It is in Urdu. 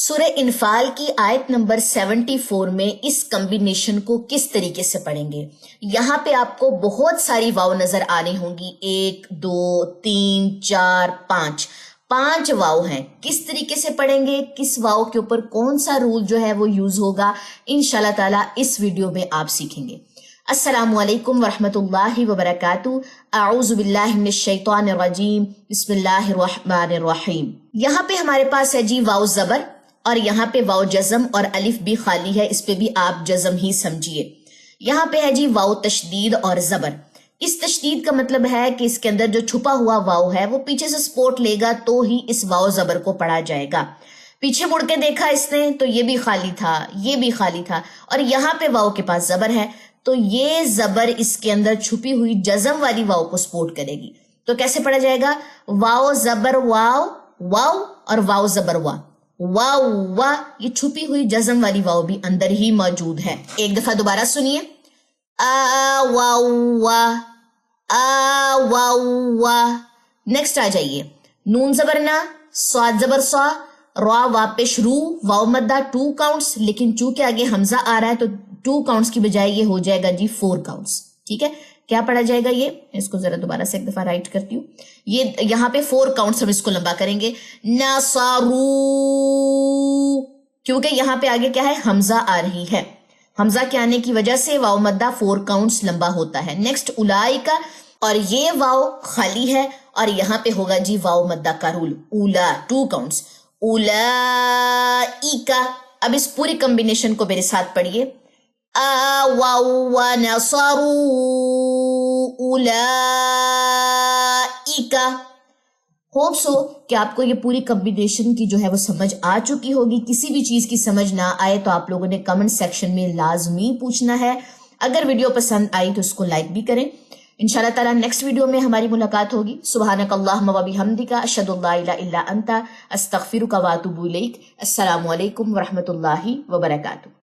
سورہ انفال کی آیت نمبر 74 میں اس کمبینیشن کو کس طریقے سے پڑھیں گے؟ یہاں پہ آپ کو بہت ساری واو نظر آنی ہوں گی، 1 2 3 4 5 واو ہیں۔ کس طریقے سے پڑھیں گے، کس واو کے اوپر کون سا رول جو ہے وہ یوز ہوگا، انشاءاللہ تعالی اس ویڈیو میں آپ سیکھیں گے۔ السلام علیکم ورحمۃ اللہ وبرکاتہ۔ اعوذ باللہ من الشیطان الرجیم، بسم اللہ الرحمن الرحیم۔ یہاں پہ ہمارے پاس ہے جی واو زبر، اور یہاں پہ واو جزم اور الف بھی خالی ہے، اس پہ بھی آپ جزم ہی سمجھیے۔ یہاں پہ ہے جی واو تشدید اور زبر۔ اس تشدید کا مطلب ہے کہ اس کے اندر جو چھپا ہوا واو ہے وہ پیچھے سے سپورٹ لے گا تو ہی اس واو زبر کو پڑھا جائے گا۔ پیچھے مڑ کے دیکھا اس نے تو یہ بھی خالی تھا، یہ بھی خالی تھا، اور یہاں پہ واو کے پاس زبر ہے تو یہ زبر اس کے اندر چھپی ہوئی جزم والی واو کو سپورٹ کرے گی۔ تو کیسے پڑھا جائے گا؟ واو زبر واو، واو اور واو زبر وا، واو وا، یہ چھپی ہوئی جزم والی واو بھی اندر ہی موجود ہے۔ ایک دفعہ دوبارہ سنیے، آ واو وا، آ واو وا۔ نیکسٹ آ جائیے، نون زبر نا، صاد زبر صا، را وا پیش رو، واو مدہ 2 کاؤنٹس، لیکن چونکہ آگے حمزہ آ رہا ہے تو 2 کاؤنٹس کی بجائے یہ ہو جائے گا جی 4 کاؤنٹس۔ ٹھیک ہے، کیا پڑھا جائے گا یہ؟ اس کو ذرا دوبارہ سے ایک دفعہ رائٹ کرتی ہوں۔ یہ یہاں پہ 4 کاؤنٹس ہم اس کو لمبا کریں گے، نصارو، کیونکہ یہاں پہ آگے کیا ہے، حمزہ آ رہی ہے، حمزہ کے آنے کی وجہ سے واو مدہ 4 کاؤنٹس لمبا ہوتا ہے۔ نیکسٹ اولائکا، اور یہ واو خالی ہے اور یہاں پہ ہوگا جی واو مدہ کا رول، اولا 2 کاؤنٹس، اولائکا۔ اب اس پوری کمبینیشن کو میرے ساتھ پڑھیے، آ واو و نصارو اولائکا۔ ہوپس ہو کہ آپ کو یہ پوری کمبینیشن کی جو ہے وہ سمجھ آ چکی ہوگی۔ کسی بھی چیز کی سمجھ نہ آئے تو آپ لوگوں نے کمنٹ سیکشن میں لازمی پوچھنا ہے۔ اگر ویڈیو پسند آئی تو اس کو لائک بھی کریں۔ انشاءاللہ تعالی نیکسٹ ویڈیو میں ہماری ملاقات ہوگی۔ سبحانک اللہم و بحمدک، اشہد ان لا الہ الا انت، استغفرک و اتوب الیک۔ السلام علیکم ورحمۃ اللہ وبرکاتہ۔